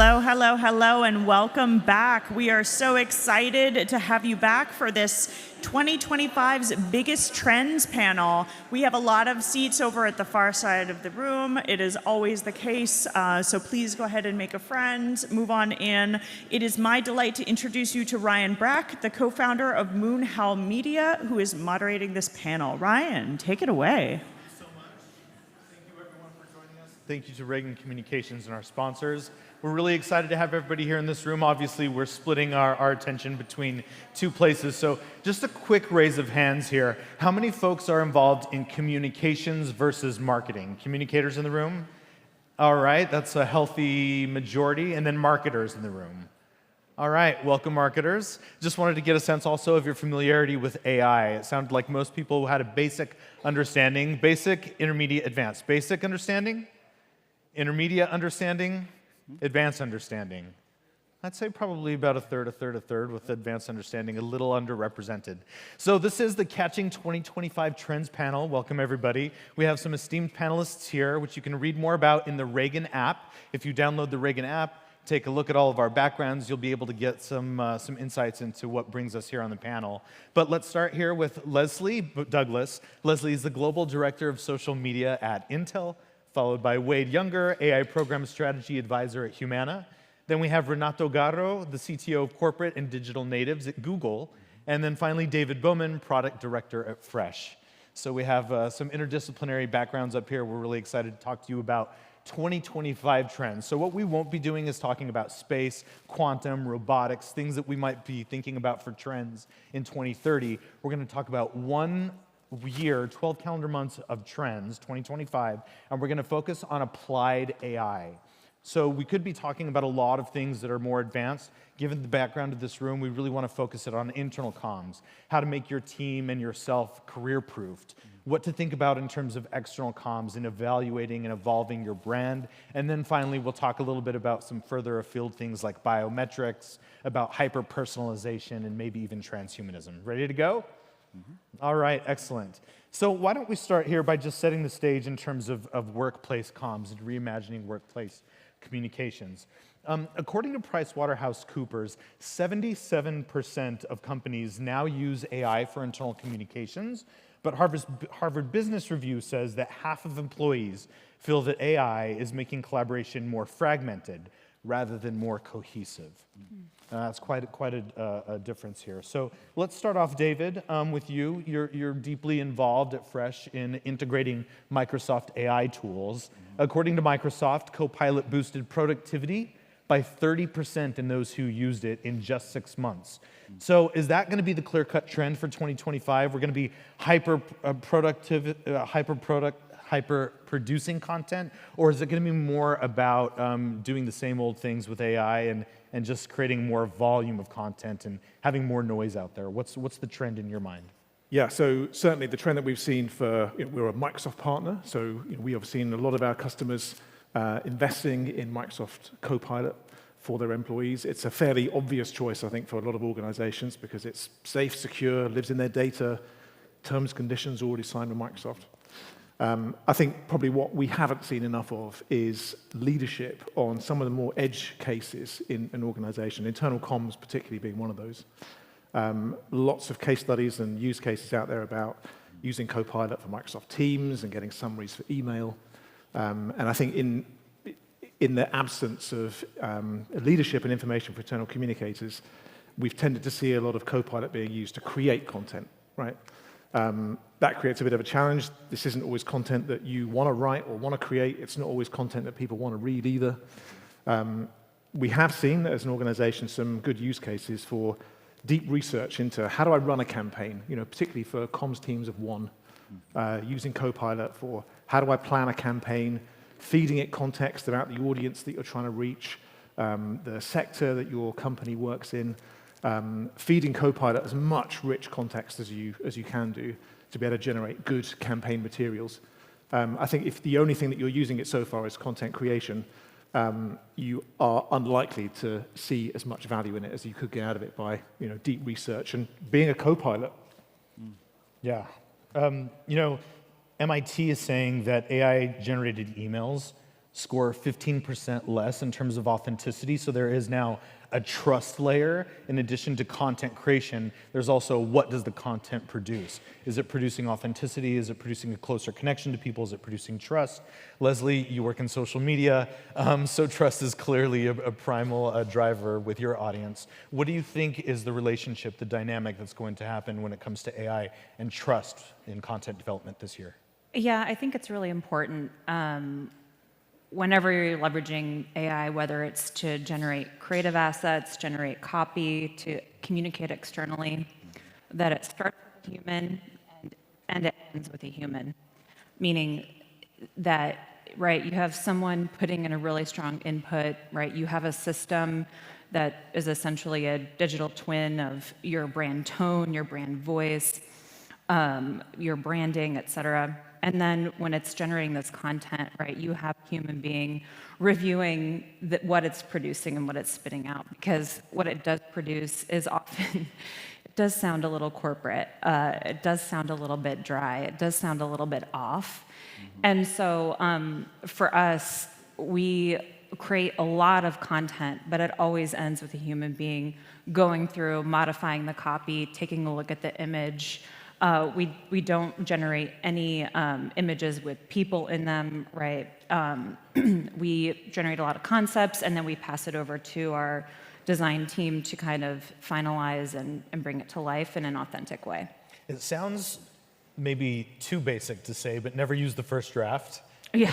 Hello, hello, hello, and welcome back. We are so excited to have you back for this 2025's Biggest Trends panel. We have a lot of seats over at the far side of the room. It is always the case, so please go ahead and make a friend, move on in. It is my delight to introduce you to Ryan Brack, the co-founder of Moonhowl Media, who is moderating this panel. Ryan, take it away. Thank you so much. Thank you everyone for joining us. Thank you to Reagan Communications and our sponsors. We're really excited to have everybody here in this room. Obviously, we're splitting our attention between two places. So just a quick raise of hands here. How many folks are involved in communications versus marketing? Communicators in the room? All right, that's a healthy majority. And then marketers in the room. All right, welcome marketers. Just wanted to get a sense also of your familiarity with AI. It sounded like most people had a basic understanding. Basic, intermediate, advanced. Basic understanding? Intermediate understanding? Advanced understanding. I'd say probably about a third, with advanced understanding a little underrepresented. So this is the Catching 2025 Trends panel. Welcome everybody. We have some esteemed panelists here, which you can read more about in the Reagan app. If you download the Reagan app, take a look at all of our backgrounds, you'll be able to get some insights into what brings us here on the panel. But let's start here with Leslie Douglas. Leslie is the Global Director of Social Media at Intel, followed by Wade Younger, AI Program Strategy Advisor at Humana. Then we have Renato Garro, the CTO of Corporate and Digital Natives at Google. And then finally, David Bowman, Product Director at Fresh. So we have some interdisciplinary backgrounds up here. We're really excited to talk to you about 2025 trends. So what we won't be doing is talking about space, quantum, robotics, things that we might be thinking about for trends in 2030. We're going to talk about 1 year, 12 calendar months of trends, 2025, and we're going to focus on applied AI. So we could be talking about a lot of things that are more advanced. Given the background of this room, we really want to focus it on internal comms, how to make your team and yourself career-proofed, what to think about in terms of external comms and evaluating and evolving your brand. And then finally, we'll talk a little bit about some further afield things like biometrics, about hyper-personalization, and maybe even transhumanism. Ready to go? All right, excellent. So why don't we start here by just setting the stage in terms of workplace comms and reimagining workplace communications. According to PricewaterhouseCoopers, 77% of companies now use AI for internal communications, but Harvard Business Review says that half of employees feel that AI is making collaboration more fragmented rather than more cohesive. That's quite a difference here. So let's start off, David, with you. You're deeply involved at Fresh in integrating Microsoft AI tools. According to Microsoft, Copilot boosted productivity by 30% in those who used it in just 6 months. So is that going to be the clear-cut trend for 2025? We're going to be hyper-producing content, or is it going to be more about doing the same old things with AI and just creating more volume of content and having more noise out there? What's the trend in your mind? Yeah, so certainly the trend that we've seen we're a Microsoft partner, so we have seen a lot of our customers investing in Microsoft Copilot for their employees. It's a fairly obvious choice, I think, for a lot of organizations because it's safe, secure, lives in their data, terms and conditions already signed with Microsoft. I think probably what we haven't seen enough of is leadership on some of the more edge cases in an organization, internal comms particularly being one of those. Lots of case studies and use cases out there about using Copilot for Microsoft Teams and getting summaries for email. And I think in the absence of leadership and information for internal communicators, we've tended to see a lot of Copilot being used to create content, right? That creates a bit of a challenge. This isn't always content that you want to write or want to create. It's not always content that people want to read either. We have seen, as an organization, some good use cases for deep research into how do I run a campaign, particularly for comms teams of one, using Copilot for how do I plan a campaign, feeding it context about the audience that you're trying to reach, the sector that your company works in, feeding Copilot as much rich context as you can do to be able to generate good campaign materials. I think if the only thing that you're using it so far is content creation, you are unlikely to see as much value in it as you could get out of it by deep research and being a Copilot. Yeah. MIT is saying that AI-generated emails score 15% less in terms of authenticity. So there is now a trust layer. In addition to content creation, there's also what does the content produce? Is it producing authenticity? Is it producing a closer connection to people? Is it producing trust? Leslie, you work in social media, so trust is clearly a primal driver with your audience. What do you think is the relationship, the dynamic that's going to happen when it comes to AI and trust in content development this year? Yeah, I think it's really important. Whenever you're leveraging AI, whether it's to generate creative assets, generate copy, to communicate externally, that it starts with a human and it ends with a human. Meaning that, right, you have someone putting in a really strong input, right? You have a system that is essentially a digital twin of your brand tone, your brand voice, your branding, et cetera. And then when it's generating this content, right, you have a human being reviewing what it's producing and what it's spitting out. Because what it does produce is often, it does sound a little corporate. It does sound a little bit dry. It does sound a little bit off. And so for us, we create a lot of content, but it always ends with a human being going through, modifying the copy, taking a look at the image. We don't generate any images with people in them, right? We generate a lot of concepts, and then we pass it over to our design team to kind of finalize and bring it to life in an authentic way. It sounds maybe too basic to say, but never use the first draft. Yeah,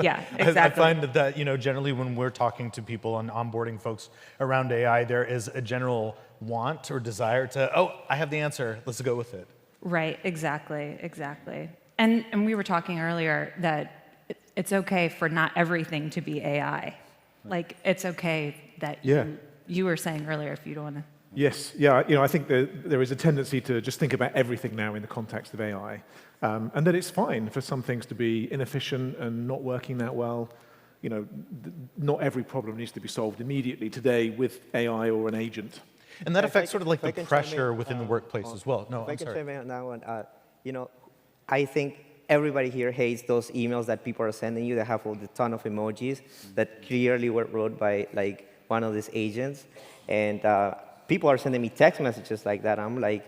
yeah, exactly. I find that, generally when we're talking to people and onboarding folks around AI, there is a general want or desire to, oh, I have the answer, let's go with it. Right, exactly. And we were talking earlier that it's okay for not everything to be AI. Like, it's okay that you were saying earlier, if you don't want to. Yes, yeah, I think there is a tendency to just think about everything now in the context of AI, and that it's fine for some things to be inefficient and not working that well. Not every problem needs to be solved immediately today with AI or an agent. And that affects sort of like If I the can chime pressure in, within the workplace as well. No, if I'm I can sorry. chime in on that one, I think everybody here hates those emails that people are sending you that have a ton of emojis that clearly were wrote by like one of these agents, and people are sending me text messages like that. I'm like,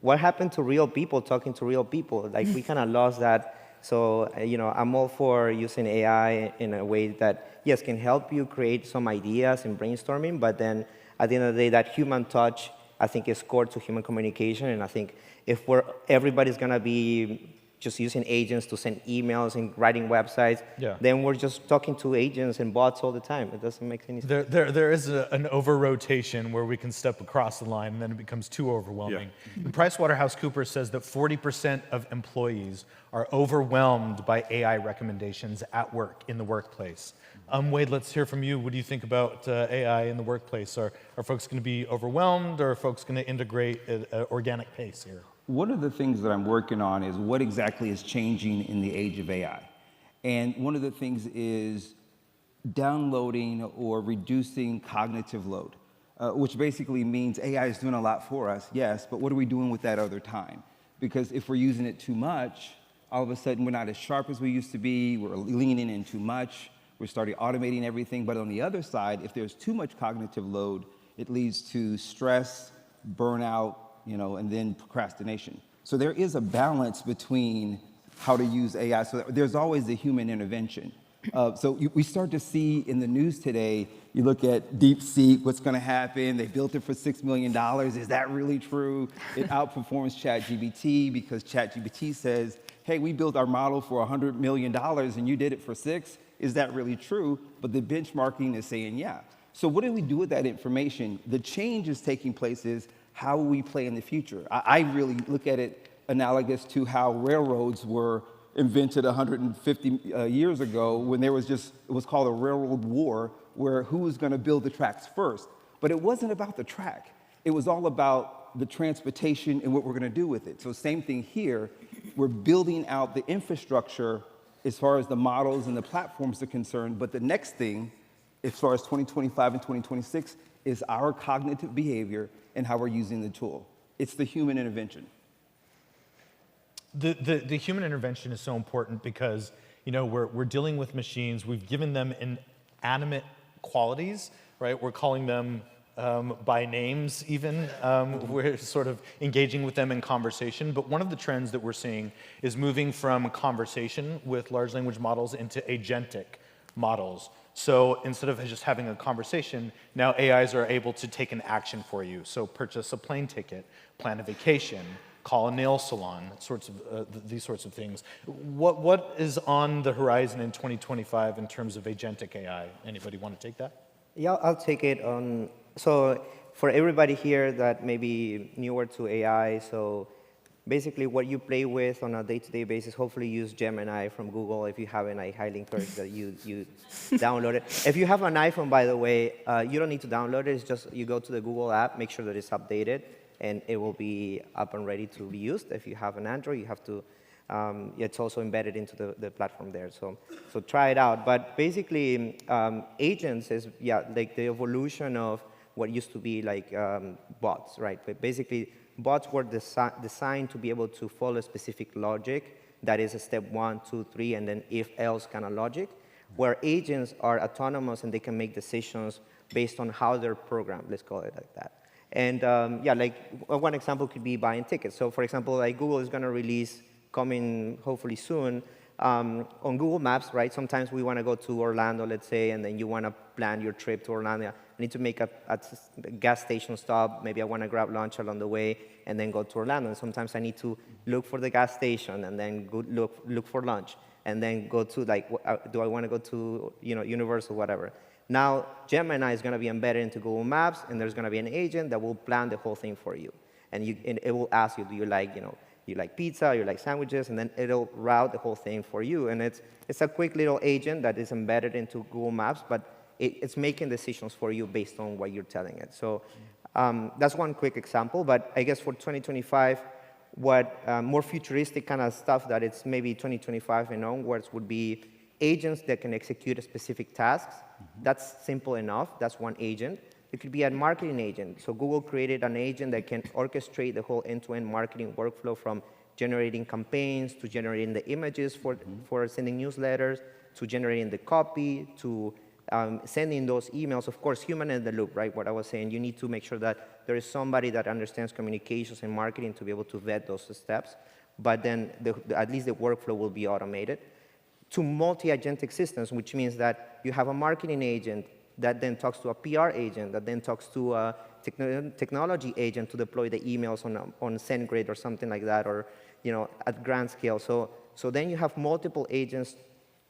what happened to real people talking to real people? Like, we kind of lost that. So, I'm all for using AI in a way that, yes, can help you create some ideas and brainstorming, but then at the end of the day, that human touch, I think, is core to human communication. And I think if everybody's going to be just using agents to send emails and writing websites, then we're just talking to agents and bots all the time. It doesn't make any sense. There is an over-rotation where we can step across the line, and then it becomes too overwhelming. And PricewaterhouseCoopers says that 40% of employees are overwhelmed by AI recommendations at work, in the workplace. Wade, let's hear from you. What do you think about AI in the workplace? Are folks going to be overwhelmed, or are folks going to integrate at an organic pace here? One of the things that I'm working on is what exactly is changing in the age of AI. And one of the things is downloading or reducing cognitive load, which basically means AI is doing a lot for us, yes, but what are we doing with that other time? Because if we're using it too much, all of a sudden we're not as sharp as we used to be, we're leaning in too much, we're starting automating everything. But on the other side, if there's too much cognitive load, it leads to stress, burnout, and then procrastination. So there is a balance between how to use AI. So there's always the human intervention. We start to see in the news today, you look at DeepSeek, what's going to happen? They built it for $6 million. Is that really true? It outperforms ChatGPT because ChatGPT says, hey, we built our model for $100 million and you did it for $6 million. Is that really true? But the benchmarking is saying, yeah. So what do we do with that information? The change is taking place is how will we play in the future? I really look at it analogous to how railroads were invented 150 years ago when there was it was called a railroad war, where who was going to build the tracks first. But it wasn't about the track. It was all about the transportation and what we're going to do with it. So same thing here. We're building out the infrastructure as far as the models and the platforms are concerned. But the next thing, as far as 2025 and 2026, is our cognitive behavior and how we're using the tool. It's the human intervention. The human intervention is so important because, we're dealing with machines. We've given them inanimate qualities, right? We're calling them by names even. We're sort of engaging with them in conversation. But one of the trends that we're seeing is moving from conversation with large language models into agentic models. So instead of just having a conversation, now AIs are able to take an action for you. So purchase a plane ticket, plan a vacation, call a nail salon, these sorts of things. What is on the horizon in 2025 in terms of agentic AI? Anybody want to take that? Yeah, I'll take it on. So for everybody here that may be newer to AI, so basically what you play with on a day-to-day basis, hopefully use Gemini from Google. If you haven't, I highly encourage that you download it. If you have an iPhone, by the way, you don't need to download it. It's just you go to the Google app, make sure that it's updated, and it will be up and ready to be used. If you have an Android, you have to, it's also embedded into the platform there. So try it out. But basically, agents is, like the evolution of what used to be like bots, right? But basically, bots were designed to be able to follow specific logic. That is a step 1, 2, 3, and then if else kind of logic, where agents are autonomous and they can make decisions based on how they're programmed, let's call it like that. And like one example could be buying tickets. So for example, like Google is going to release, coming hopefully soon, on Google Maps, right? Sometimes we want to go to Orlando, let's say, and then you want to plan your trip to Orlando. I need to make a gas station stop. Maybe I want to grab lunch along the way and then go to Orlando. And sometimes I need to look for the gas station and then go look for lunch and then go to, like, do I want to go to, Universal, whatever. Now, Gemini is going to be embedded into Google Maps, and there's going to be an agent that will plan the whole thing for you. And it will ask you, do you like, you like pizza, you like sandwiches, and then it'll route the whole thing for you. And it's a quick little agent that is embedded into Google Maps, but it's making decisions for you based on what you're telling it. So that's one quick example. But I guess for 2025, what more futuristic kind of stuff that it's maybe 2025 and onwards would be agents that can execute specific tasks. That's simple enough. That's one agent. It could be a marketing agent. So Google created an agent that can orchestrate the whole end-to-end marketing workflow, from generating campaigns to generating the images for sending newsletters, to generating the copy, to sending those emails. Of course, human in the loop, right? What I was saying, you need to make sure that there is somebody that understands communications and marketing to be able to vet those steps. But then at least the workflow will be automated. To multi-agentic systems, which means that you have a marketing agent that then talks to a PR agent, that then talks to a technology agent to deploy the emails on SendGrid or something like that, or at grand scale. So then you have multiple agents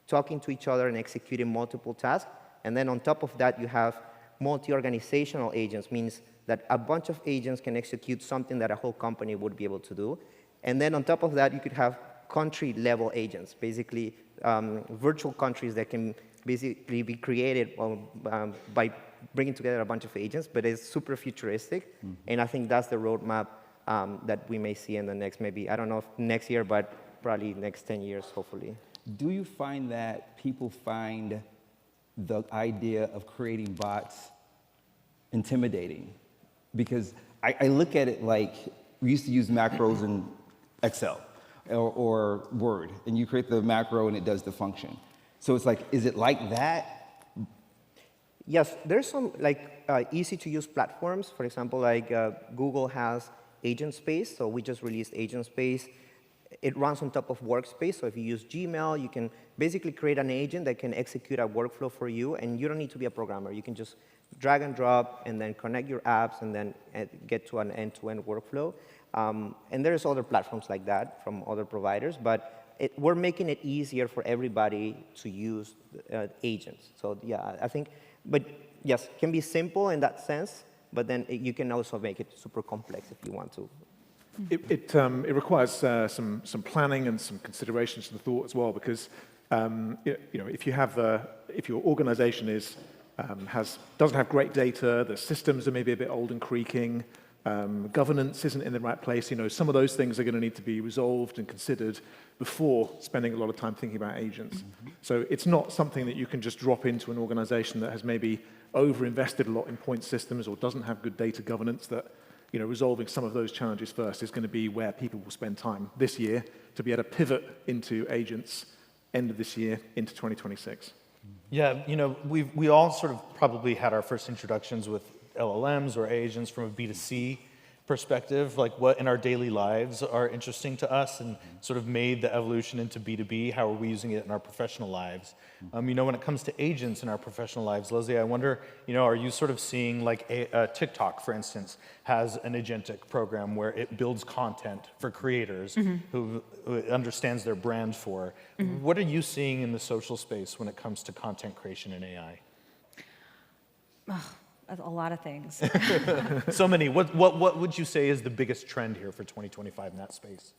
talking to each other and executing multiple tasks. And then on top of that, you have multi-organizational agents, means that a bunch of agents can execute something that a whole company would be able to do. And then on top of that, you could have country-level agents, basically virtual countries that can basically be created by bringing together a bunch of agents, but it's super futuristic. And I think that's the roadmap that we may see in the next, maybe, I don't know if next year, but probably next 10 years, hopefully. Do you find that people find the idea of creating bots intimidating? Because I look at it like we used to use macros in Excel or Word, and you create the macro and it does the function. So it's like, is it like that? Yes, there's some easy to use platforms. For example, like Google has Agent Space, so we just released Agent Space. It runs on top of Workspace, so if you use Gmail, you can basically create an agent that can execute a workflow for you, and you don't need to be a programmer. You can just drag and drop and then connect your apps and then get to an end-to-end workflow. And there's other platforms like that from other providers, but we're making it easier for everybody to use agents. So yeah, I think, but yes, it can be simple in that sense, but then you can also make it super complex if you want to. It requires some planning and some considerations and thought as well, because if your organization doesn't have great data, the systems are maybe a bit old and creaking, governance isn't in the right place. Some of those things are going to need to be resolved and considered before spending a lot of time thinking about agents. So it's not something that you can just drop into an organization that has maybe over-invested a lot in point systems or doesn't have good data governance. That resolving some of those challenges first is going to be where people will spend time this year to be able to pivot into agents end of this year into 2026. Yeah, we all sort of probably had our first introductions with LLMs or agents from a B2C perspective, like what in our daily lives are interesting to us and sort of made the evolution into B2B. How are we using it in our professional lives? When it comes to agents in our professional lives, Leslie, I wonder, are you sort of seeing like TikTok, for instance, has an agentic program where it builds content for creators who it understands their brand for. What are you seeing in the social space when it comes to content creation and AI? A lot of things. So many. What would you say is the biggest trend here for 2025 in that space?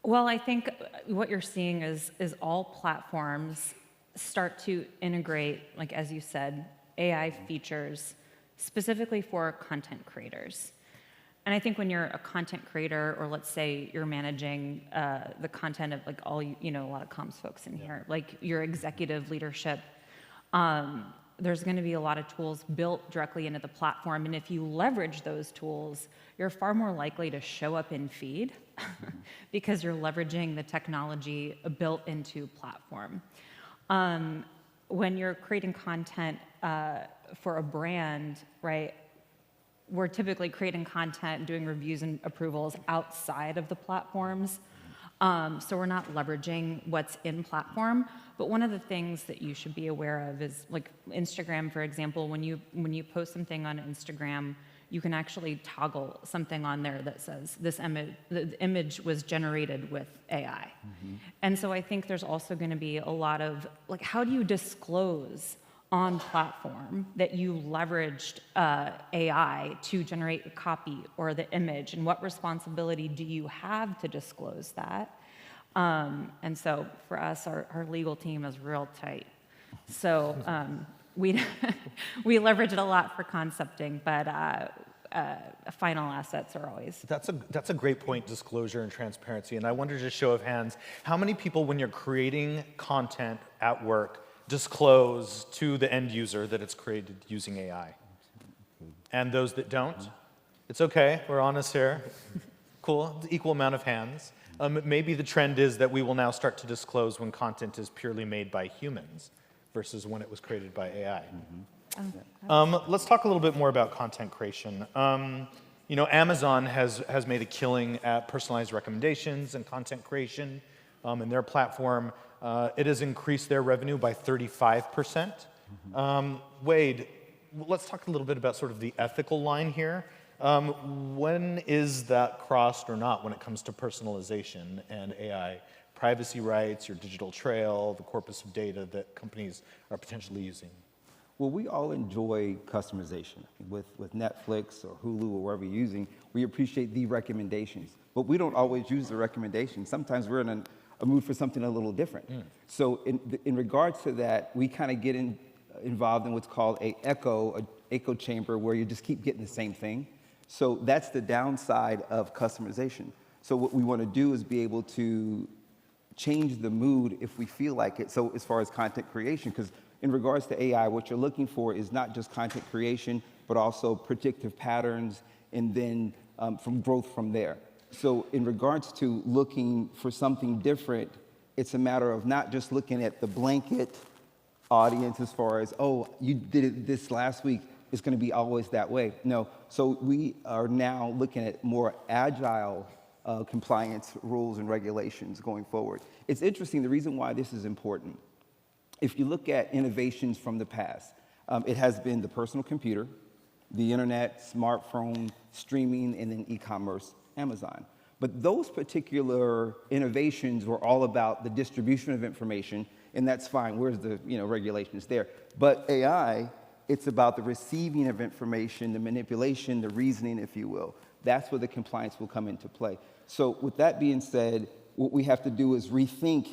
Well, I think what you're seeing is all platforms start to integrate, like as you said, AI features specifically for content creators. And I think when you're a content creator, or let's say you're managing the content of like a lot of comms folks in here, like your executive leadership, there's going to be a lot of tools built directly into the platform. And if you leverage those tools, you're far more likely to show up in feed because you're leveraging the technology built into platform. When you're creating content for a brand, right, we're typically creating content, doing reviews and approvals outside of the platforms. So we're not leveraging what's in platform. But one of the things that you should be aware of is like Instagram, for example, when you post something on Instagram, you can actually toggle something on there that says the image was generated with AI. And so I think there's also going to be a lot of like, how do you disclose on platform that you leveraged AI to generate the copy or the image, and what responsibility do you have to disclose that? And so for us, our legal team is real tight. So we leverage it a lot for concepting, but final assets are always. That's a great point, disclosure and transparency. And I wonder, just show of hands, how many people, when you're creating content at work, disclose to the end user that it's created using AI? And those that don't? It's okay, we're honest here. Cool, the equal amount of hands. Maybe the trend is that we will now start to disclose when content is purely made by humans versus when it was created by AI. Let's talk a little bit more about content creation. Amazon has made a killing at personalized recommendations and content creation in their platform. It has increased their revenue by 35%. Wade, let's talk a little bit about sort of the ethical line here. When is that crossed or not when it comes to personalization and AI? Privacy rights, your digital trail, the corpus of data that companies are potentially using? Well, we all enjoy customization. With Netflix or Hulu or wherever you're using, we appreciate the recommendations. But we don't always use the recommendations. Sometimes we're in a mood for something a little different. So in regards to that, we kind of get involved in what's called an echo chamber, where you just keep getting the same thing. So that's the downside of customization. So what we want to do is be able to change the mood if we feel like it. So as far as content creation, because in regards to AI, what you're looking for is not just content creation, but also predictive patterns, and then from growth from there. So in regards to looking for something different, it's a matter of not just looking at the blanket audience as far as, oh, you did it this last week, it's going to be always that way. No. So we are now looking at more agile compliance rules and regulations going forward. It's interesting, the reason why this is important. If you look at innovations from the past, it has been the personal computer, the internet, smartphone, streaming, and then e-commerce, Amazon. But those particular innovations were all about the distribution of information, and that's fine. Where's the regulations there? But AI, it's about the receiving of information, the manipulation, the reasoning, if you will. That's where the compliance will come into play. So with that being said, what we have to do is rethink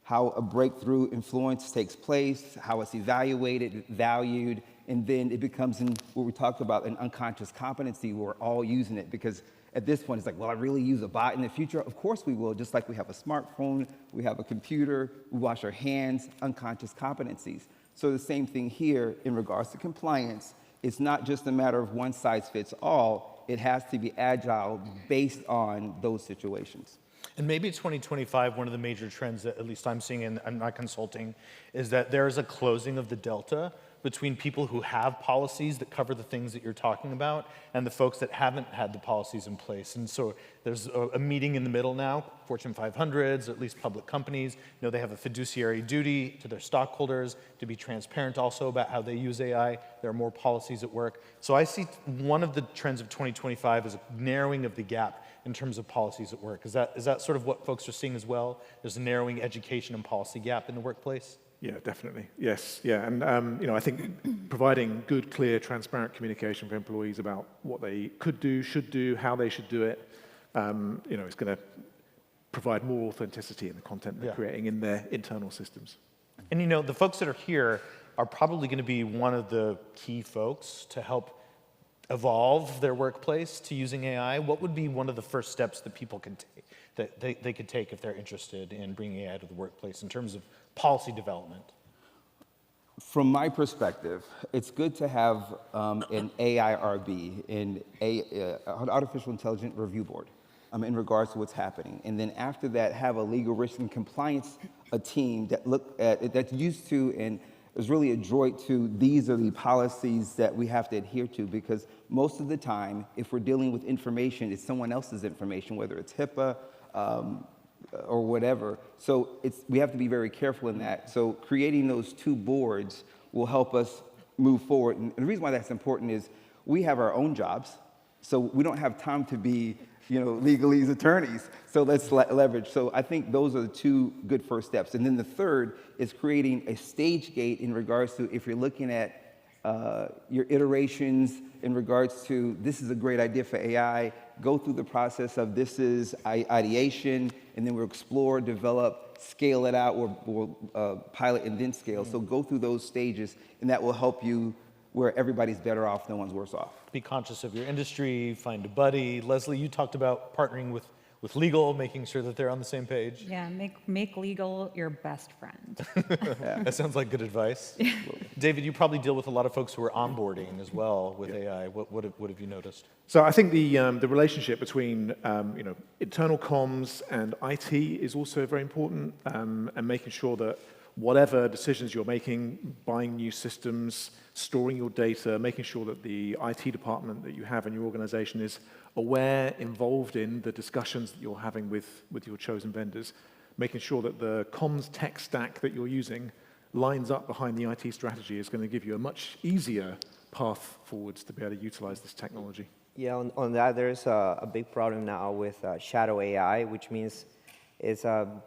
how a breakthrough influence takes place, how it's evaluated, valued, and then it becomes what we talked about, an unconscious competency. We're all using it because at this point, it's like, will I really use a bot in the future? Of course we will, just like we have a smartphone, we have a computer, we wash our hands, unconscious competencies. So the same thing here in regards to compliance. It's not just a matter of one size fits all. It has to be agile based on those situations. And maybe 2025, one of the major trends that at least I'm seeing, and I'm not consulting, is that there is a closing of the delta between people who have policies that cover the things that you're talking about and the folks that haven't had the policies in place. And so there's a meeting in the middle now. Fortune 500s, or at least public companies, they have a fiduciary duty to their stockholders to be transparent also about how they use AI. There are more policies at work. So I see one of the trends of 2025 is a narrowing of the gap in terms of policies at work. Is that sort of what folks are seeing as well? There's a narrowing education and policy gap in the workplace? Yeah, definitely. Yes, yeah, and I think providing good, clear, transparent communication for employees about what they could do, should do, how they should do it, is going to provide more authenticity in the content they're creating in their internal systems. And the folks that are here are probably going to be one of the key folks to help evolve their workplace to using AI. What would be one of the first steps that people can take, that they could take if they're interested in bringing AI to the workplace in terms of policy development? From my perspective, it's good to have an AIRB, an Artificial Intelligence Review Board, in regards to what's happening. And then after that, have a legal risk and compliance team that's used to and is really adroit to these are the policies that we have to adhere to, because most of the time, if we're dealing with information, it's someone else's information, whether it's HIPAA, or whatever. So we have to be very careful in that. So creating those two boards will help us move forward. And the reason why that's important is we have our own jobs, so we don't have time to be, legalese attorneys. So let's leverage. So I think those are the two good first steps. And then the third is creating a stage gate in regards to if you're looking at your iterations in regards to this is a great idea for AI, go through the process of this is ideation, and then we'll explore, develop, scale it out, or pilot and then scale. So go through those stages, and that will help you where everybody's better off, no one's worse off. Be conscious of your industry, find a buddy. Leslie, you talked about partnering with legal, making sure that they're on the same page. Yeah, make legal your best friend. That sounds like good advice. David, you probably deal with a lot of folks who are onboarding as well with AI. What have you noticed? So I think the relationship between internal comms and IT is also very important, and making sure that whatever decisions you're making, buying new systems, storing your data, making sure that the IT department that you have in your organization is aware, involved in the discussions that you're having with your chosen vendors, making sure that the comms tech stack that you're using lines up behind the IT strategy is going to give you a much easier path forwards to be able to utilize this technology. Yeah, on that, there's a big problem now with shadow AI, which means it's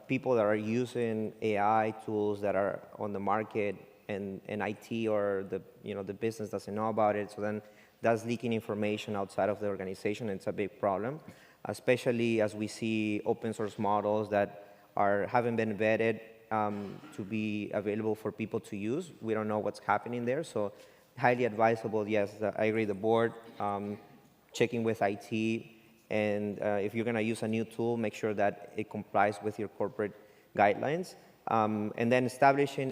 people that are using AI tools that are on the market and IT or the business doesn't know about it. So then that's leaking information outside of the organization. And it's a big problem, especially as we see open source models that haven't been vetted to be available for people to use. We don't know what's happening there. So highly advisable, yes, I agree, the board, checking with IT. And if you're going to use a new tool, make sure that it complies with your corporate guidelines. And then establishing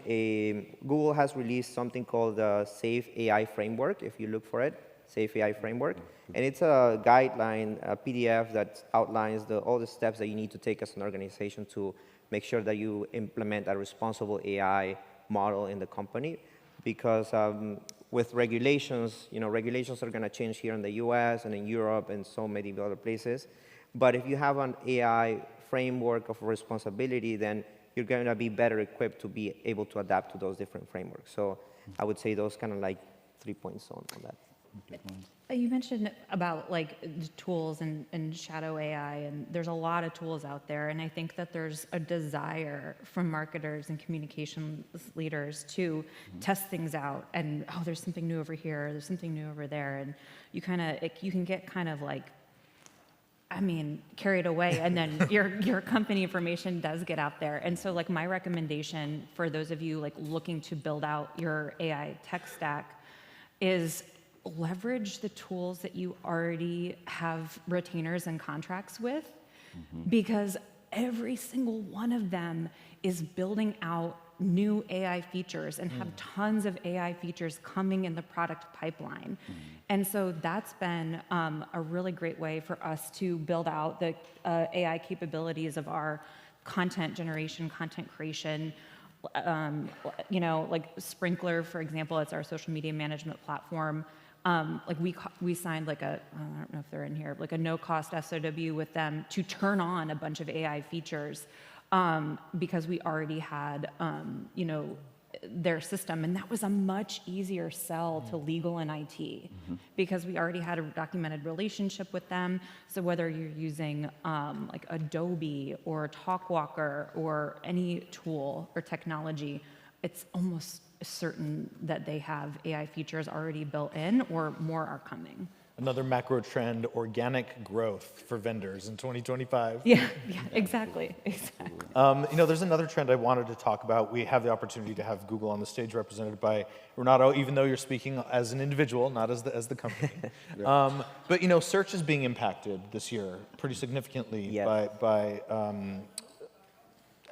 Google has released something called the Safe AI Framework, if you look for it, Safe AI Framework. And it's a guideline, a PDF that outlines all the steps that you need to take as an organization to make sure that you implement a responsible AI model in the company. Because with regulations, regulations are going to change here in the US and in Europe and so many other places. But if you have an AI framework of responsibility, then you're going to be better equipped to be able to adapt to those different frameworks. So I would say those kind of like 3 points on that. You mentioned about like the tools and shadow AI, and there's a lot of tools out there, and I think that there's a desire from marketers and communications leaders to test things out, and there's something new over here, there's something new over there, and you can get kind of like, carried away, and then your company information does get out there. And so like my recommendation for those of you like looking to build out your AI tech stack is leverage the tools that you already have retainers and contracts with, because every single one of them is building out new AI features and have tons of AI features coming in the product pipeline. And so that's been a really great way for us to build out the AI capabilities of our content generation, content creation. Like Sprinkler, for example, it's our social media management platform. Like we signed like I don't know if they're in here, like a no-cost SOW with them to turn on a bunch of AI features because we already had, their system. And that was a much easier sell to legal and IT because we already had a documented relationship with them. So whether you're using like Adobe or Talkwalker or any tool or technology, it's almost certain that they have AI features already built in or more are coming. Another macro trend, organic growth for vendors in 2025. Yeah, exactly. There's another trend I wanted to talk about. We have the opportunity to have Google on the stage represented by Renato, even though you're speaking as an individual, not as the company. But search is being impacted this year pretty significantly by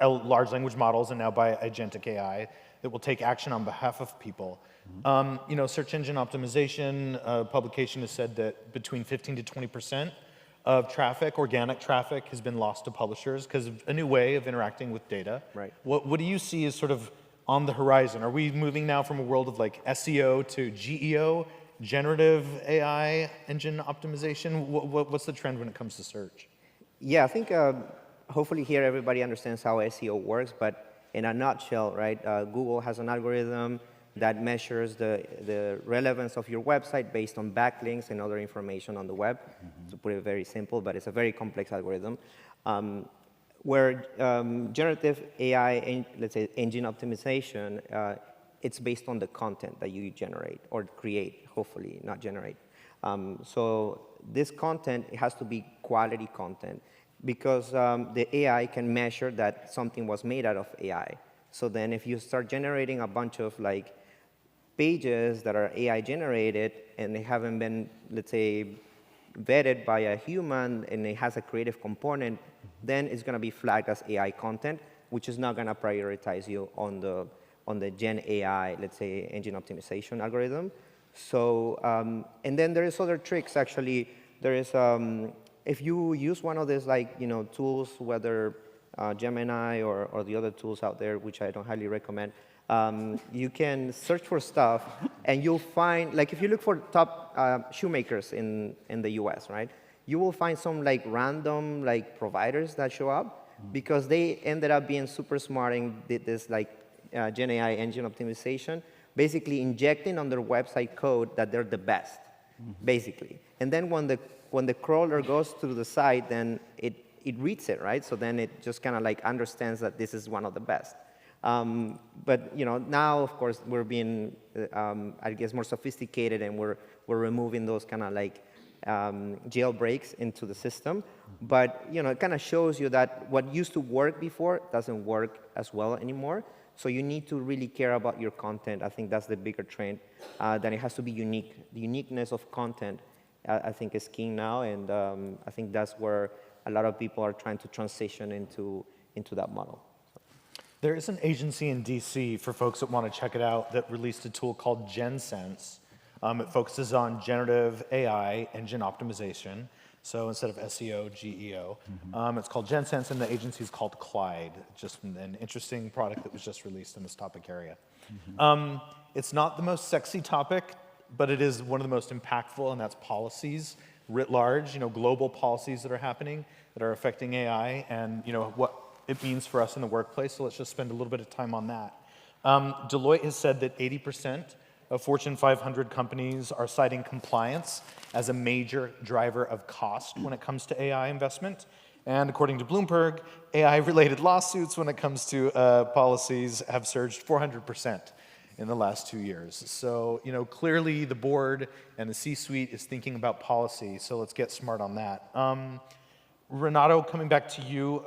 large language models and now by agentic AI that will take action on behalf of people. Search engine optimization, publication has said that between 15 to 20% of traffic, organic traffic, has been lost to publishers because of a new way of interacting with data. Right. What do you see as sort of on the horizon? Are we moving now from a world of like SEO to GEO, generative AI engine optimization? What's the trend when it comes to search? Yeah, I think hopefully here everybody understands how SEO works, but in a nutshell, right, Google has an algorithm that measures the relevance of your website based on backlinks and other information on the web, to put it very simple, but it's a very complex algorithm. Where generative AI, let's say engine optimization, it's based on the content that you generate or create, hopefully, not generate. So this content, it has to be quality content because the AI can measure that something was made out of AI. So then if you start generating a bunch of like pages that are AI generated and they haven't been, let's say, vetted by a human and it has a creative component, then it's going to be flagged as AI content, which is not going to prioritize you on the Gen AI, let's say, engine optimization algorithm. So, and then there is other tricks, actually. There is, if you use one of these, like, tools, whether Gemini or the other tools out there, which I don't highly recommend, you can search for stuff and you'll find, like if you look for top shoemakers in the US, right? You will find some like random like providers that show up because they ended up being super smart and did this like Gen AI engine optimization, basically injecting on their website code that they're the best, basically. And then when the crawler goes through the site, then it reads it, right? So then it just kind of like understands that this is one of the best. But now of course we're being, I guess, more sophisticated, and we're removing those kind of like jailbreaks into the system. But it kind of shows you that what used to work before doesn't work as well anymore. So you need to really care about your content. I think that's the bigger trend. That it has to be unique. The uniqueness of content, I think, is key now, and I think that's where a lot of people are trying to transition into that model. There is an agency in DC, for folks that want to check it out, that released a tool called GenSense. It focuses on generative AI engine optimization. So instead of SEO, GEO. It's called GenSense, and the agency is called Clyde. Just an interesting product that was just released in this topic area. It's not the most sexy topic, but it is one of the most impactful, and that's policies writ large, global policies that are happening that are affecting AI, and what it means for us in the workplace. So let's just spend a little bit of time on that. Deloitte has said that 80% of Fortune 500 companies are citing compliance as a major driver of cost when it comes to AI investment. And according to Bloomberg, AI-related lawsuits when it comes to policies have surged 400% in the last 2 years. So, clearly the board and the C-suite is thinking about policy, so let's get smart on that. Renato, coming back to you,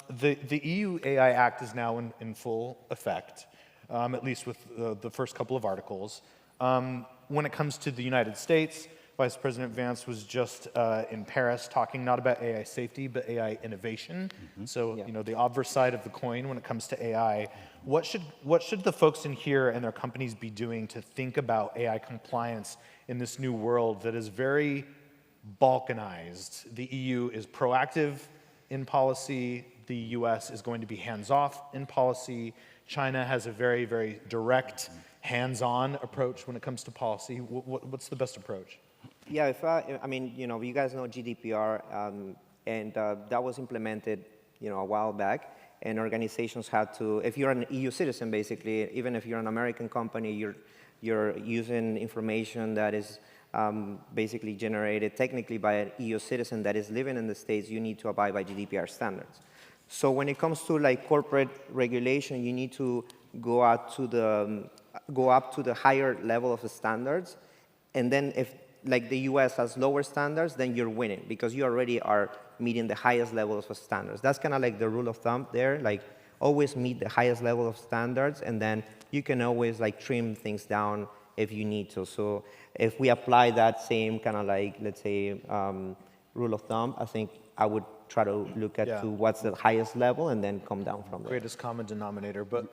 the EU AI Act is now in full effect, at least with the first couple of articles. When it comes to the United States, Vice President Vance was just in Paris talking not about AI safety, but AI innovation. So, you know, the obverse side of the coin when it comes to AI. What should the folks in here and their companies be doing to think about AI compliance in this new world that is very balkanized? The EU is proactive in policy. The US is going to be hands-off in policy. China has a very, very direct, hands-on approach when it comes to policy. What's the best approach? Yeah, I mean, you know, you guys know GDPR, and that was implemented, you know, a while back, and organizations had to, if you're an EU citizen, basically, even if you're an American company, you're using information that is basically generated technically by an EU citizen that is living in the States, you need to abide by GDPR standards. So when it comes to like corporate regulation, you need to go up to the higher level of the standards, and then if like the US has lower standards, then you're winning because you already are meeting the highest levels of standards. That's kind of like the rule of thumb there, like always meet the highest level of standards, and then you can always like trim things down if you need to. So if we apply that same kind of like, let's say, rule of thumb, I think I would try to look at to what's the highest level and then come down from there. Greatest common denominator. But,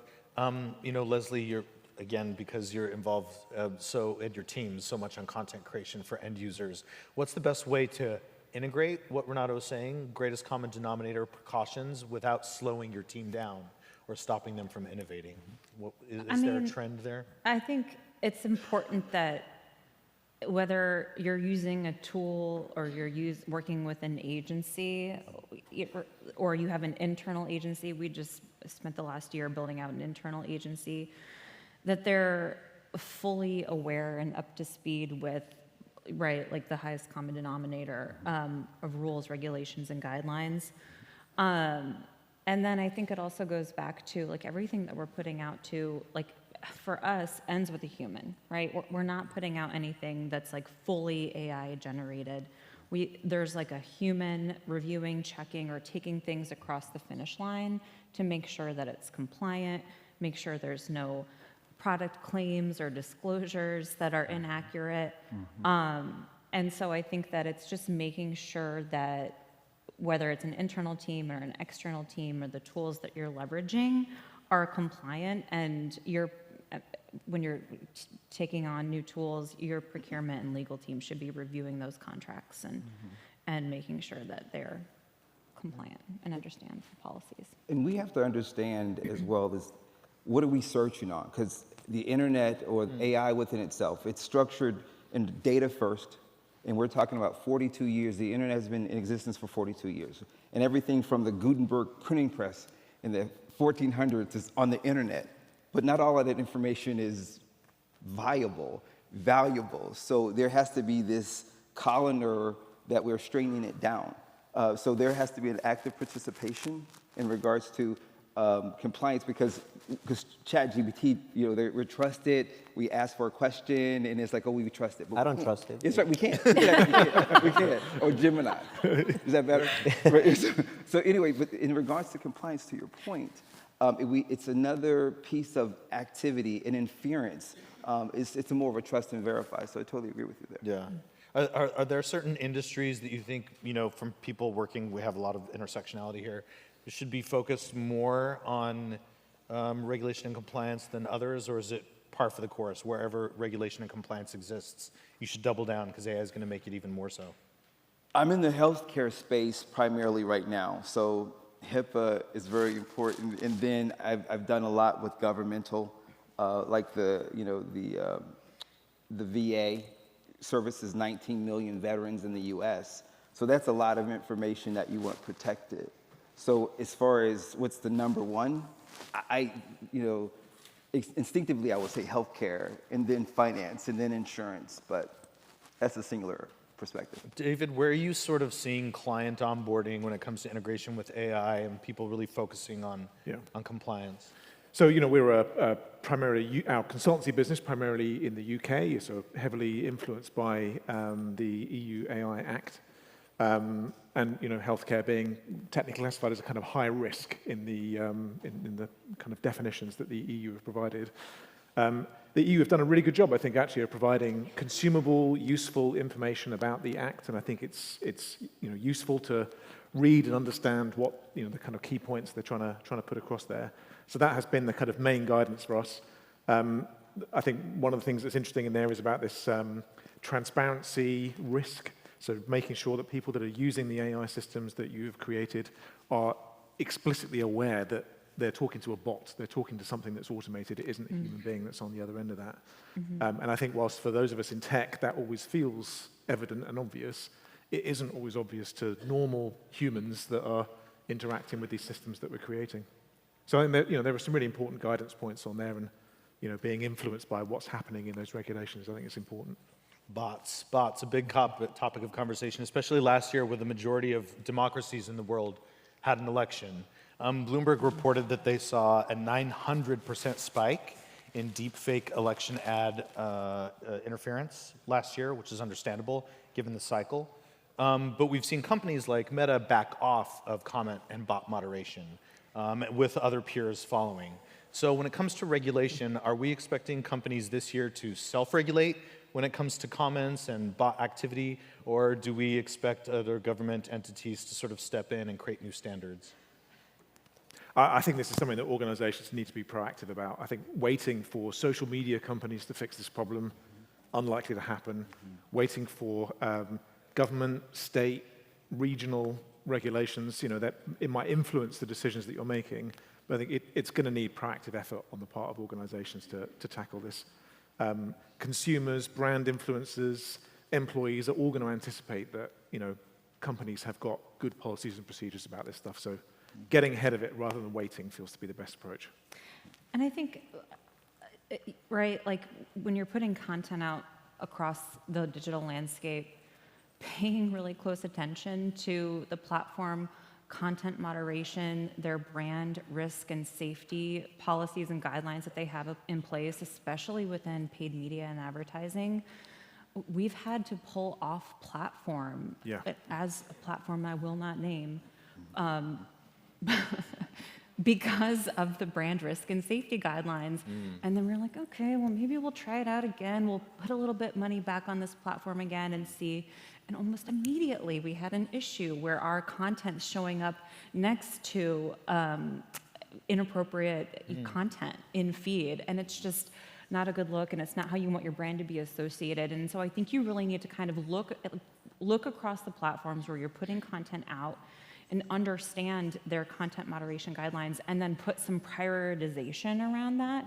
you know, Leslie, you're, again, because you're involved and your team so much on content creation for end users, what's the best way to integrate what Renato was saying, greatest common denominator precautions, without slowing your team down or stopping them from innovating? Is there a trend there? I think it's important that whether you're using a tool or you're working with an agency or you have an internal agency, we just spent the last year building out an internal agency, that they're fully aware and up to speed with, right, like the highest common denominator of rules, regulations, and guidelines. And then I think it also goes back to like everything that we're putting out to, like for us, ends with a human, right? We're not putting out anything that's like fully AI generated. There's like a human reviewing, checking, or taking things across the finish line to make sure that it's compliant, make sure there's no product claims or disclosures that are inaccurate. And so I think that it's just making sure that whether it's an internal team or an external team or the tools that you're leveraging are compliant, and when you're taking on new tools, your procurement and legal team should be reviewing those contracts and making sure that they're compliant and understand the policies. And we have to understand as well as what are we searching on? Because the internet or AI within itself, it's structured in data first, and we're talking about 42 years. The internet has been in existence for 42 years. And everything from the Gutenberg printing press in the 1400s is on the internet. But not all of that information is viable, valuable. So there has to be this colander that we're straightening it down. So there has to be an active participation in regards to compliance, because ChatGPT, you know, we're trusted. We ask for a question, and it's like, oh, we trust it. But I don't trust it. It's right, we can't. Yeah, we can't. Or Gemini. Is that better? Right. So anyway, but in regards to compliance, to your point, it's another piece of activity and inference. It's more of a trust and verify. So I totally agree with you there. Yeah. Are there certain industries that you think, you know, from people working, we have a lot of intersectionality here, it should be focused more on regulation and compliance than others, or is it par for the course? Wherever regulation and compliance exists, you should double down because AI is going to make it even more so. I'm in the healthcare space primarily right now, so HIPAA is very important. And then I've done a lot with governmental, like the VA services 19 million veterans in the U.S. So that's a lot of information that you want protected. So as far as what's the number one, instinctively I would say healthcare, and then finance, and then insurance, but that's a singular perspective. David, where are you sort of seeing client onboarding when it comes to integration with AI and people really focusing on compliance? So, you know, we're primarily, our consultancy business primarily in the UK, so heavily influenced by the EU AI Act. And, you know, healthcare being technically classified as a kind of high risk in the kind of definitions that the EU have provided. the EU have done a really good job, I think, actually, of providing consumable, useful information about the Act, and I think it's useful to read and understand what the kind of key points they're trying to put across there. So that has been the kind of main guidance for us. I think one of the things that's interesting in there is about this transparency risk. So making sure that people that are using the AI systems that you've created are explicitly aware that they're talking to a bot, they're talking to something that's automated, it isn't a human being that's on the other end of that. And I think whilst for those of us in tech, that always feels evident and obvious, it isn't always obvious to normal humans that are interacting with these systems that we're creating. So I think that, there are some really important guidance points on there, and being influenced by what's happening in those regulations, I think it's important. Bots, a big topic of conversation, especially last year where the majority of democracies in the world had an election. Bloomberg reported that they saw a 900% spike in deepfake election ad interference last year, which is understandable given the cycle. But we've seen companies like Meta back off of comment and bot moderation, with other peers following. So when it comes to regulation, are we expecting companies this year to self-regulate when it comes to comments and bot activity, or do we expect other government entities to sort of step in and create new standards? I think this is something that organizations need to be proactive about. I think waiting for social media companies to fix this problem, unlikely to happen. Waiting for government, state, regional regulations, that it might influence the decisions that you're making, but I think it's going to need proactive effort on the part of organizations to tackle this. Consumers, brand influencers, employees are all going to anticipate that, companies have got good policies and procedures about this stuff. So getting ahead of it rather than waiting feels to be the best approach. And I think, right, like when you're putting content out across the digital landscape, paying really close attention to the platform content moderation, their brand risk and safety policies and guidelines that they have in place, especially within paid media and advertising. We've had to pull off platform, as a platform I will not name, because of the brand risk and safety guidelines. And then we're like, okay, well, maybe we'll try it out again. We'll put a little bit money back on this platform again and see. And almost immediately we had an issue where our content's showing up next to inappropriate content in feed. And it's just not a good look, and it's not how you want your brand to be associated. And so I think you really need to kind of look across the platforms where you're putting content out and understand their content moderation guidelines, and then put some prioritization around that,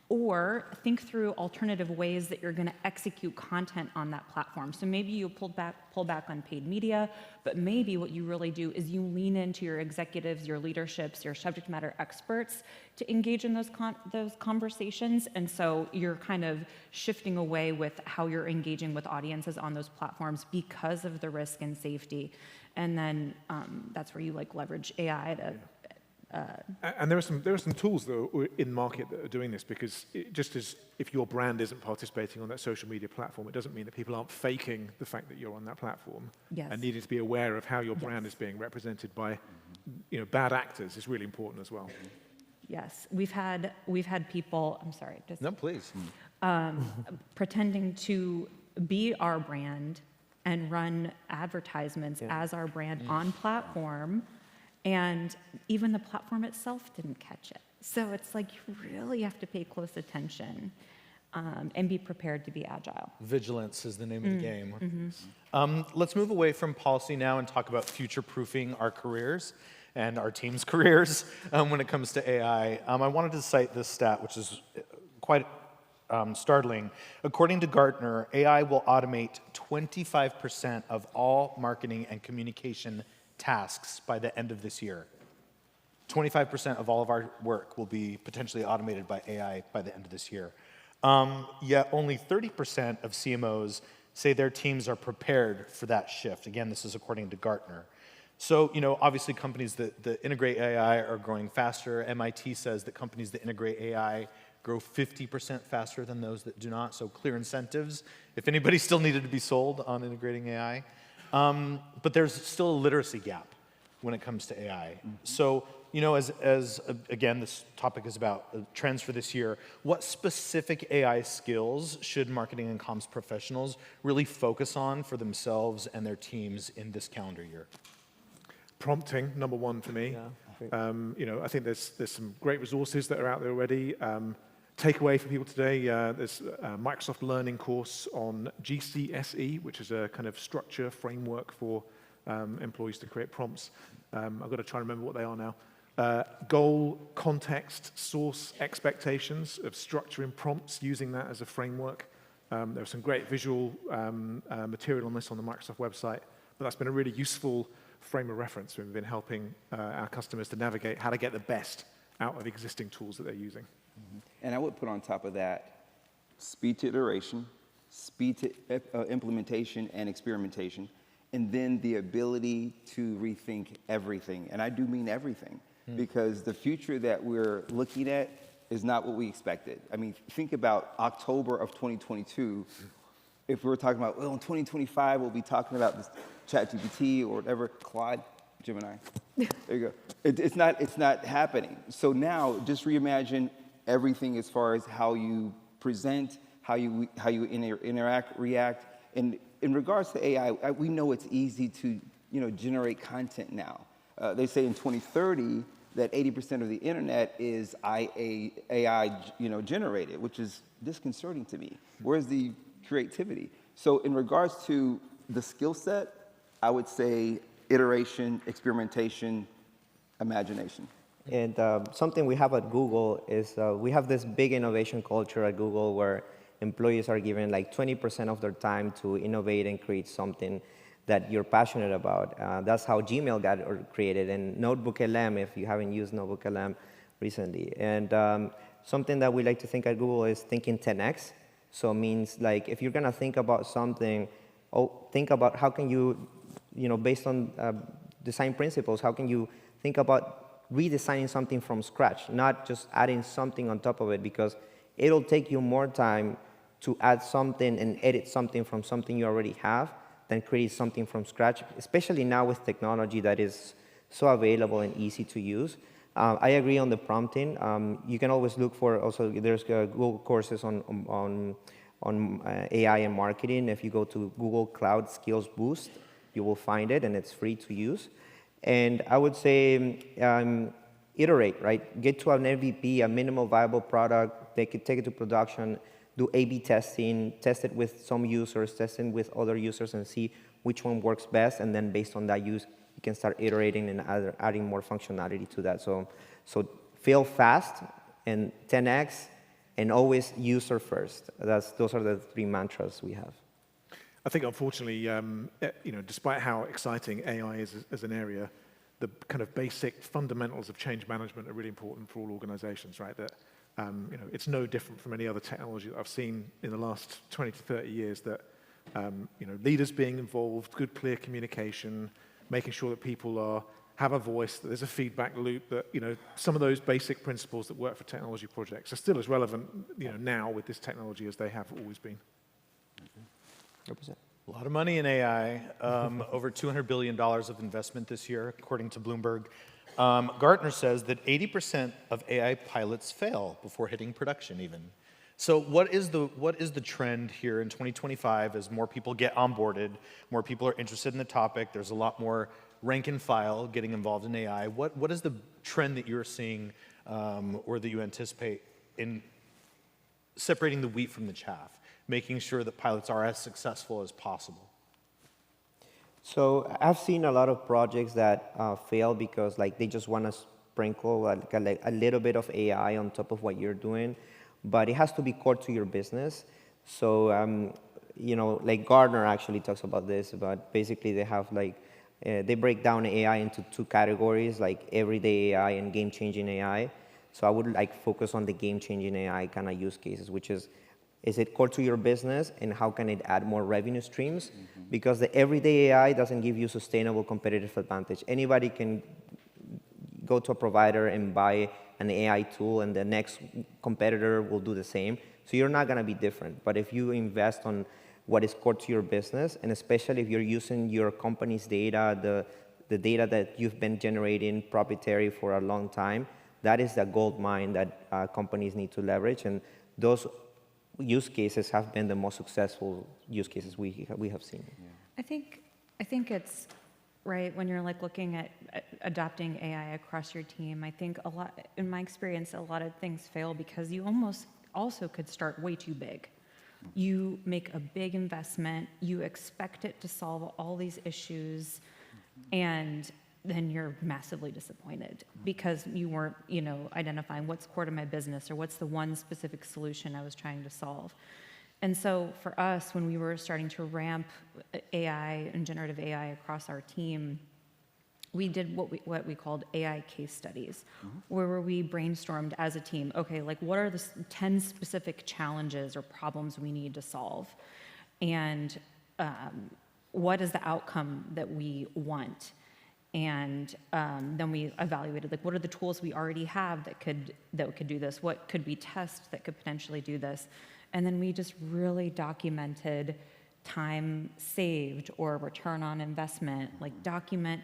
or think through alternative ways that you're going to execute content on that platform. So maybe you pull back on paid media, but maybe what you really do is you lean into your executives, your leaderships, your subject matter experts to engage in those conversations. And so you're kind of shifting away with how you're engaging with audiences on those platforms because of the risk and safety. And then that's where you leverage AI to. And there are some tools that are in market that are doing this, because just as if your brand isn't participating on that social media platform, it doesn't mean that people aren't faking the fact that you're on that platform. Yes. And needing to be aware of how your brand is being represented by, bad actors is really important as well. Yes, we've had people. I'm sorry. Just, No, please. pretending to be our brand and run advertisements as our brand on platform, and even the platform itself didn't catch it. So it's like you really have to pay close attention and be prepared to be agile. Vigilance is the name of the game. Let's move away from policy now and talk about future-proofing our careers and our team's careers when it comes to AI. I wanted to cite this stat, which is quite startling. According to Gartner, AI will automate 25% of all marketing and communication tasks by the end of this year. 25% of all of our work will be potentially automated by AI by the end of this year. Yet only 30% of CMOs say their teams are prepared for that shift. Again, this is according to Gartner. So, obviously companies that integrate AI are growing faster. MIT says that companies that integrate AI grow 50% faster than those that do not, so clear incentives if anybody still needed to be sold on integrating AI. But there's still a literacy gap. when it comes to AI. So, again, this topic is about trends for this year. What specific AI skills should marketing and comms professionals really focus on for themselves and their teams in this calendar year? Prompting, number one for me. I think there's some great resources that are out there already. Takeaway for people today, there's a Microsoft Learning course on GCSE, which is a kind of structure framework for employees to create prompts. I've got to try and remember what they are now. Goal, context, source, expectations of structuring prompts, using that as a framework. There's some great visual material on this on the Microsoft website, but that's been a really useful frame of reference. We've been helping our customers to navigate how to get the best out of existing tools that they're using. And I would put on top of that speed to iteration, speed to implementation and experimentation, and then the ability to rethink everything. And I do mean everything, because the future that we're looking at is not what we expected. I mean, think about October of 2022. If we were talking about, well, in 2025, we'll be talking about this ChatGPT or whatever, Claude, Gemini. There you go. It's not happening. So now, just reimagine everything as far as how you present, how you interact, react. And in regards to AI, we know it's easy to generate content now. They say in 2030 that 80% of the internet is AI generated, which is disconcerting to me. Where's the creativity? So in regards to the skill set, I would say iteration, experimentation, imagination. And something we have at Google is we have this big innovation culture at Google where employees are given like 20% of their time to innovate and create something that you're passionate about. That's how Gmail got created, and NotebookLM, if you haven't used NotebookLM recently. And something that we like to think at Google is thinking 10x. So it means like if you're gonna think about something, think about how can you, based on design principles, how can you think about redesigning something from scratch, not just adding something on top of it, because it'll take you more time to add something and edit something from something you already have than create something from scratch, especially now with technology that is so available and easy to use. I agree on the prompting. You can always look for, also there's Google courses on AI and marketing. If you go to Google Cloud Skills Boost, you will find it, and it's free to use. And I would say iterate, right? Get to an MVP, a minimal viable product, take it to production, do A/B testing, test it with some users, test it with other users, and see which one works best. And then based on that use, you can start iterating and adding more functionality to that. So fail fast and 10x, and always user first. Those are the three mantras we have. I think, unfortunately, despite how exciting AI is as an area, the kind of basic fundamentals of change management are really important for all organizations, right? That, it's no different from any other technology that I've seen in the last 20 to 30 years, that, leaders being involved, good, clear communication, making sure that people have a voice, that there's a feedback loop, that, some of those basic principles that work for technology projects are still as relevant, now with this technology as they have always been. 100%. A lot of money in AI, over $200 billion of investment this year, according to Bloomberg. Gartner says that 80% of AI pilots fail before hitting production even. So what is the trend here in 2025 as more people get onboarded, more people are interested in the topic, there's a lot more rank and file getting involved in AI. What is the trend that you're seeing or that you anticipate in separating the wheat from the chaff, making sure that pilots are as successful as possible? So I've seen a lot of projects that fail because they just want to sprinkle a little bit of AI on top of what you're doing, but it has to be core to your business. So Gartner actually talks about this, but basically they have they break down AI into two categories, like everyday AI and game-changing AI. So I would focus on the game-changing AI kind of use cases, which is it core to your business, and how can it add more revenue streams? Because the everyday AI doesn't give you sustainable competitive advantage. Anybody can go to a provider and buy an AI tool, and the next competitor will do the same. So you're not going to be different. But if you invest on what is core to your business, and especially if you're using your company's data, the data that you've been generating proprietary for a long time, that is the gold mine that companies need to leverage. And those use cases have been the most successful use cases we have seen. I think it's right when you're like looking at adopting AI across your team. I think a lot, in my experience, a lot of things fail because you almost also could start way too big. You make a big investment, you expect it to solve all these issues, and then you're massively disappointed because you weren't, identifying what's core to my business or what's the one specific solution I was trying to solve. And so for us, when we were starting to ramp AI and generative AI across our team, we did what we called AI case studies, where we brainstormed as a team, okay, like what are the 10 specific challenges or problems we need to solve? And what is the outcome that we want? And then we evaluated, like, what are the tools we already have that could do this? What could we test that could potentially do this? And then we just really documented time saved or return on investment, like document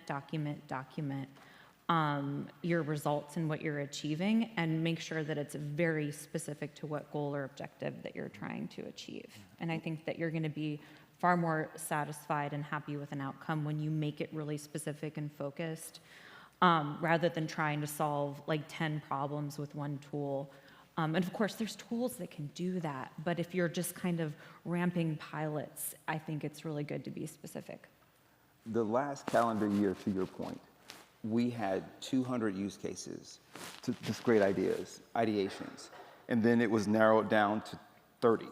your results and what you're achieving, and make sure that it's very specific to what goal or objective that you're trying to achieve. And I think that you're going to be far more satisfied and happy with an outcome when you make it really specific and focused, rather than trying to solve like 10 problems with one tool. And of course, there's tools that can do that, but if you're just kind of ramping pilots, I think it's really good to be specific. The last calendar year, to your point, we had 200 use cases, just great ideas, ideations, and then it was narrowed down to 30.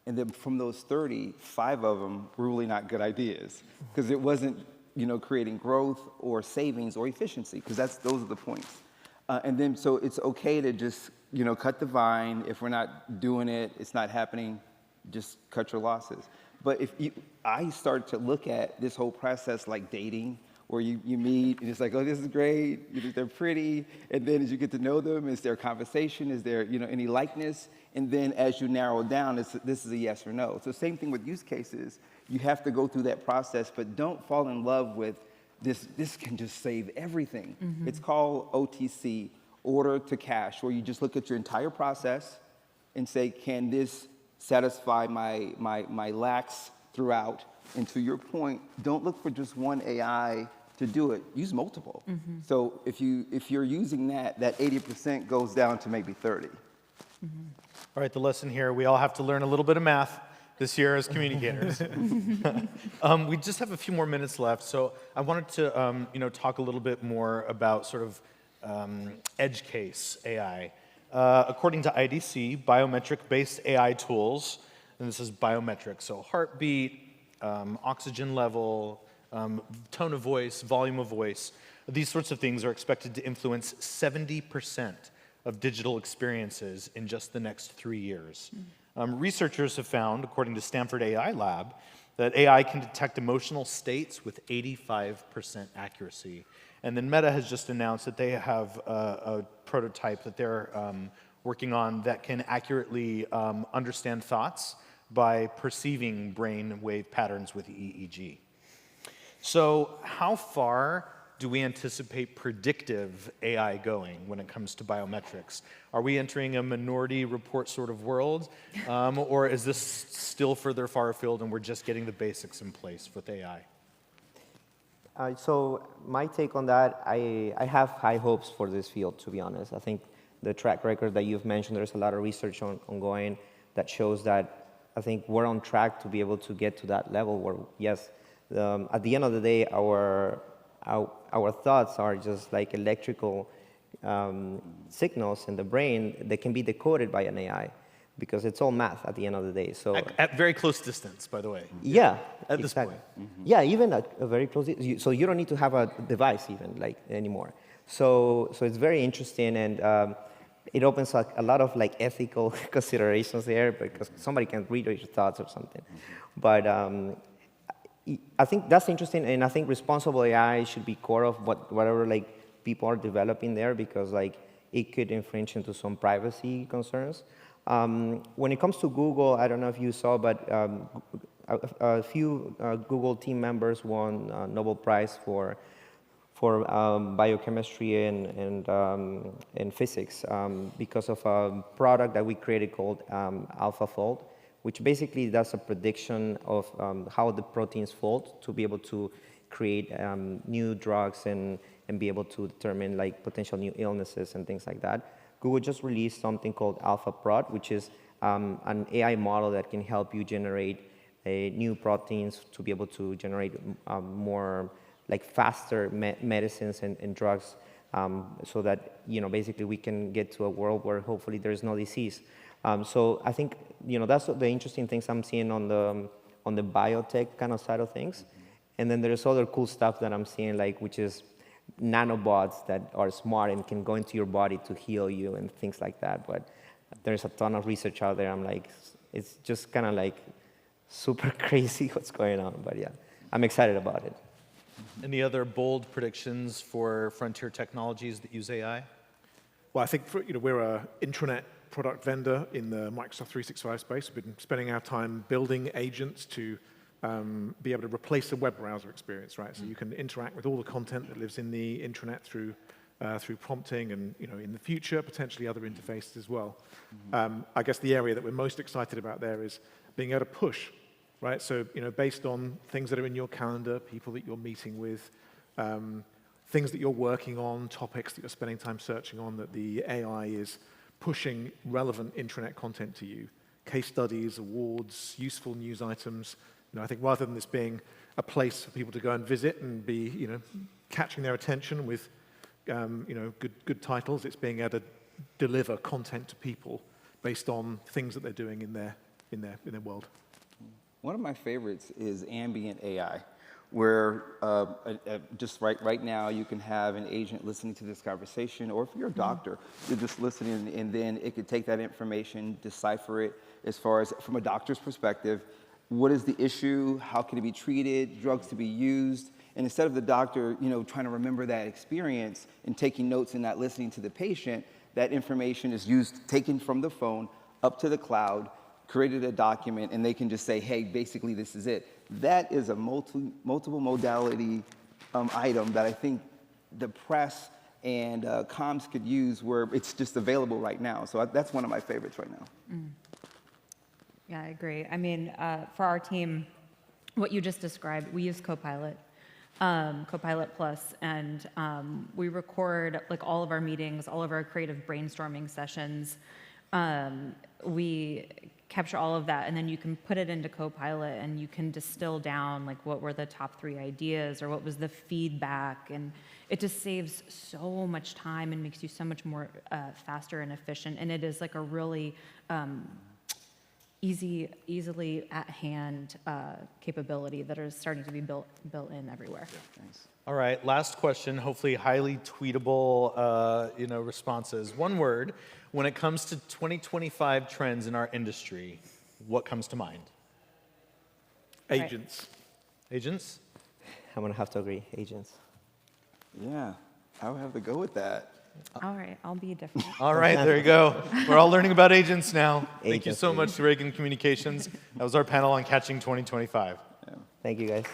And then from those 30, 5 of them were really not good ideas because it wasn't, creating growth or savings or efficiency, because those are the points. And then so it's okay to just, cut the vine. If we're not doing it, it's not happening, just cut your losses. But I start to look at this whole process like dating, where you meet and it's like, oh, this is great, they're pretty, and then as you get to know them, is there conversation, is there any likeness, and then as you narrow it down, this is a yes or no. So same thing with use cases, you have to go through that process, but don't fall in love with this can just save everything. Mm-hmm. It's called OTC, order to cash, where you just look at your entire process and say, can this satisfy my lacks throughout? And to your point, don't look for just one AI to do it. Use multiple. Mm-hmm. So if you're using that 80% goes down to maybe 30. Mm-hmm. All right, the lesson here, we all have to learn a little bit of math this year as communicators. We just have a few more minutes left, so I wanted to talk a little bit more about sort of edge case AI. According to IDC, biometric-based AI tools, and this is biometric, so heartbeat, oxygen level, tone of voice, volume of voice. These sorts of things are expected to influence 70% of digital experiences in just the next 3 years. Researchers have found, according to Stanford AI Lab, that AI can detect emotional states with 85% accuracy. And then Meta has just announced that they have a prototype that they're working on that can accurately understand thoughts by perceiving brain wave patterns with EEG. So how far do we anticipate predictive AI going when it comes to biometrics? Are we entering a Minority Report sort of world, or is this still further far afield and we're just getting the basics in place with AI? So my take on that, I have high hopes for this field, to be honest. I think the track record that you've mentioned, there's a lot of research ongoing that shows that I think we're on track to be able to get to that level where, yes, at the end of the day, our thoughts are just like electrical signals in the brain that can be decoded by an AI, because it's all math at the end of the day. So at very close distance, by the way. Yeah. At this point. Mm-hmm. Yeah, even at a very close. So you don't need to have a device even anymore. So it's very interesting, and it opens up a lot of ethical considerations there, because somebody can read your thoughts or something. But I think that's interesting, and I think responsible AI should be core of whatever people are developing there, because it could infringe into some privacy concerns. When it comes to Google, I don't know if you saw, but a few Google team members won a Nobel Prize for for biochemistry and physics because of a product that we created called AlphaFold, which basically does a prediction of how the proteins fold to be able to create new drugs and be able to determine like potential new illnesses and things like that. Google just released something called AlphaProt, which is an AI model that can help you generate new proteins to be able to generate more like faster medicines and drugs so that, basically we can get to a world where hopefully there's no disease. So I think, that's the interesting things I'm seeing on the biotech kind of side of things. And then there's other cool stuff that I'm seeing, like, which is nanobots that are smart and can go into your body to heal you and things like that. But there's a ton of research out there. I'm like, it's just kind of like super crazy what's going on. But yeah, I'm excited about it. Any other bold predictions for frontier technologies that use AI? Well, I think we're an intranet product vendor in the Microsoft 365 space. We've been spending our time building agents to be able to replace the web browser experience, right? So you can interact with all the content that lives in the intranet through prompting and, in the future, potentially other interfaces as well. I guess the area that we're most excited about there is being able to push, right? So, based on things that are in your calendar, people that you're meeting with, things that you're working on, topics that you're spending time searching on, that the AI is pushing relevant intranet content to you, case studies, awards, useful news items. I think rather than this being a place for people to go and visit and be, catching their attention with, good titles, it's being able to deliver content to people based on things that they're doing in their world. One of my favorites is ambient AI, where just right now you can have an agent listening to this conversation, or if you're a doctor, you're just listening, and then it could take that information, decipher it as far as from a doctor's perspective. What is the issue? How can it be treated? Drugs to be used? And instead of the doctor, trying to remember that experience and taking notes and not listening to the patient, that information is taken from the phone up to the cloud, created a document, and they can just say, hey, basically this is it. That is a multiple modality item that I think the press and comms could use, where it's just available right now. So that's one of my favorites right now. Yeah, I agree. I mean, for our team, what you just described, we use Copilot, Copilot Plus, and we record like all of our meetings, all of our creative brainstorming sessions. We capture all of that, and then you can put it into Copilot, and you can distill down like what were the top 3 ideas, or what was the feedback, and it just saves so much time and makes you so much more faster and efficient. And it is like a really easily at hand capability that is starting to be built in everywhere. Yeah, nice. All right, last question, hopefully highly tweetable responses. One word, when it comes to 2025 trends in our industry, what comes to mind? Agents. Agents? I'm going to have to agree, agents. Yeah, I would have to go with that. All right, I'll be different. All right, there you go. We're all learning about agents now. Thank you Agents, so much to Reagan Communications. That was our panel on catching 2025. Thank you, guys.